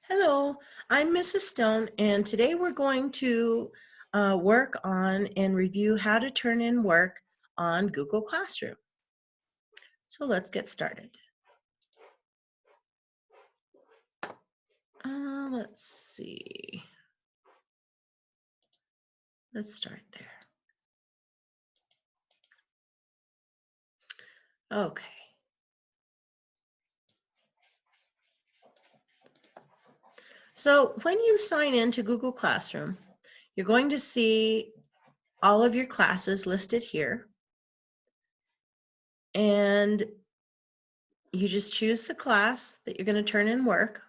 Hello, I'm Mrs. Stone, and today we're going to work on and review how to turn in work on Google Classroom. So let's get started. Let's see. Let's start there. Okay. So when you sign in to Google Classroom, you're going to see all of your classes listed here. And you just choose the class that you're going to turn in work.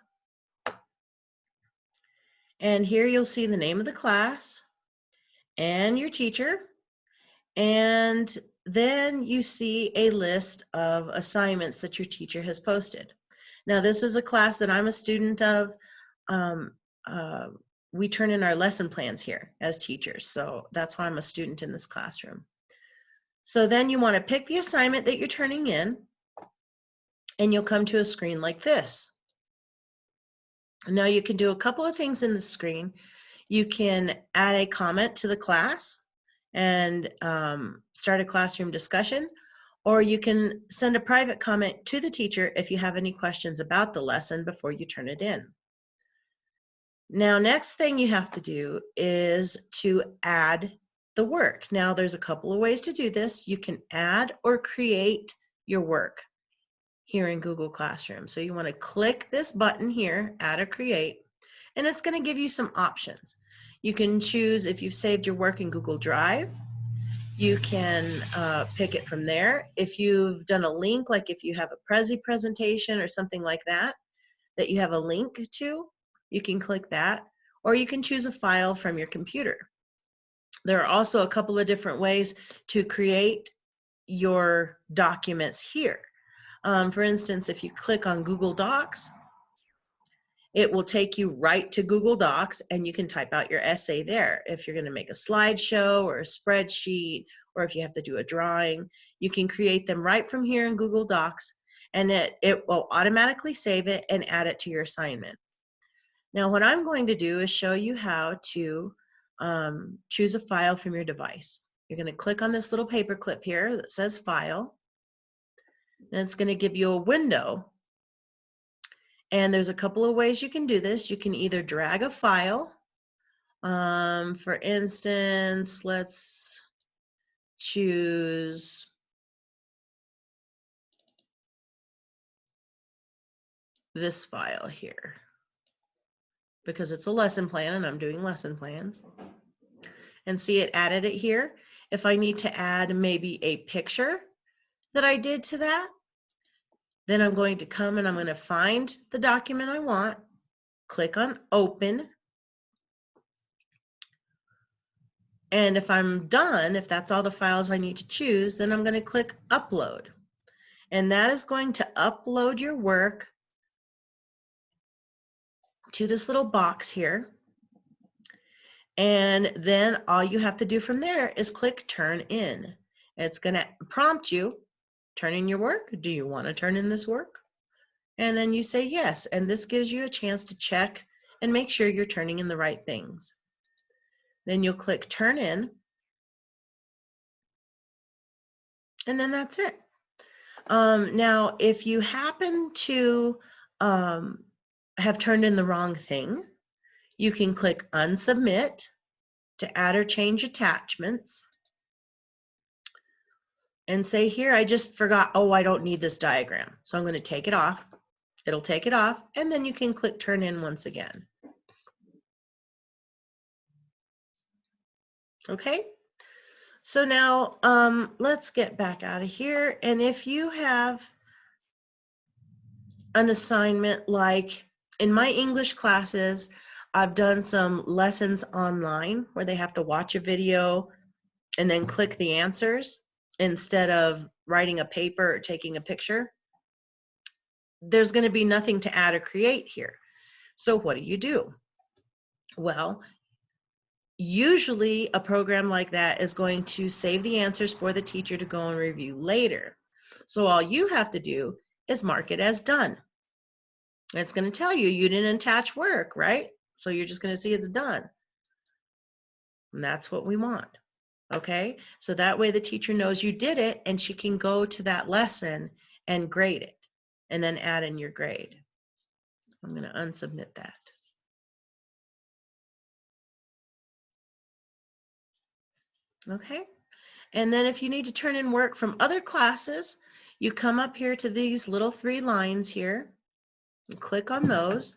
And here you'll see the name of the class and your teacher. And then you see a list of assignments that your teacher has posted. Now, this is a class that I'm a student of. Um, uh, we turn in our lesson plans here as teachers, so that's why I'm a student in this classroom. So then you want to pick the assignment that you're turning in, and you'll come to a screen like this. Now you can do a couple of things in the screen. You can add a comment to the class and start a classroom discussion, or you can send a private comment to the teacher if you have any questions about the lesson before you turn it in. Now, next thing you have to do is to add the work. Now, there's a couple of ways to do this. You can add or create your work here in Google Classroom. So you want to click this button here, add or create, and it's going to give you some options. You can choose if you've saved your work in Google Drive. You can pick it from there. If you've done a link, like if you have a Prezi presentation or something like that, that you have a link to, you can click that, or you can choose a file from your computer. There are also a couple of different ways to create your documents here. For instance, if you click on Google Docs, it will take you right to Google Docs and you can type out your essay there. If you're going to make a slideshow or a spreadsheet, or if you have to do a drawing, you can create them right from here in Google Docs, and it will automatically save it and add it to your assignment. Now, what I'm going to do is show you how to choose a file from your device. You're going to click on this little paper clip here that says File, and it's going to give you a window. And there's a couple of ways you can do this. You can either drag a file. For instance, let's choose this file here because it's a lesson plan and I'm doing lesson plans. And see, it added it here. If I need to add maybe a picture that I did to that, then I'm going to come and I'm going to find the document I want, click on Open, and if I'm done, if that's all the files I need to choose, then I'm going to click Upload. And that is going to upload your work to this little box here. And then all you have to do from there is click Turn In. It's going to prompt you, turn in your work. Do you want to turn in this work? And then you say yes. And this gives you a chance to check and make sure you're turning in the right things. Then you'll click Turn In. And then that's it. Now, if you happen to have turned in the wrong thing, you can click Unsubmit to add or change attachments and say, here, I just forgot, oh, I don't need this diagram. So I'm going to take it off. It'll take it off, and then you can click Turn In once again. Okay? So now let's get back out of here. And if you have an assignment like in my English classes, I've done some lessons online where they have to watch a video and then click the answers instead of writing a paper or taking a picture. There's going to be nothing to add or create here. So what do? Well, usually a program like that is going to save the answers for the teacher to go and review later. So all you have to do is mark it as done. It's going to tell you you didn't attach work, right? So you're just going to see it's done. And that's what we want. Okay? So that way the teacher knows you did it and she can go to that lesson and grade it and then add in your grade. I'm going to unsubmit that. Okay? And then if you need to turn in work from other classes, you come up here to these little 3 lines here, and click on those,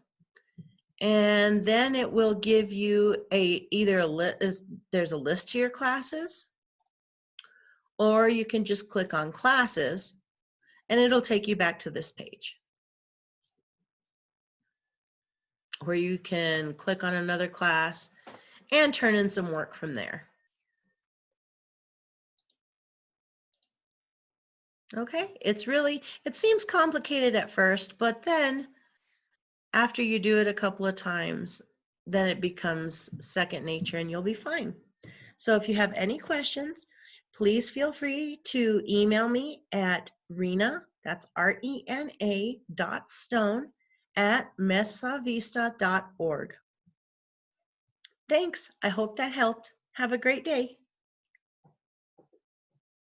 and then it will give you there's a list to your classes, or you can just click on classes and it'll take you back to this page where you can click on another class and turn in some work from there. Okay, it seems complicated at first, but then after you do it a couple of times, then it becomes second nature and you'll be fine. So if you have any questions, please feel free to email me at Rena, that's RENA .stone @mesavista.org. Thanks. I hope that helped. Have a great day.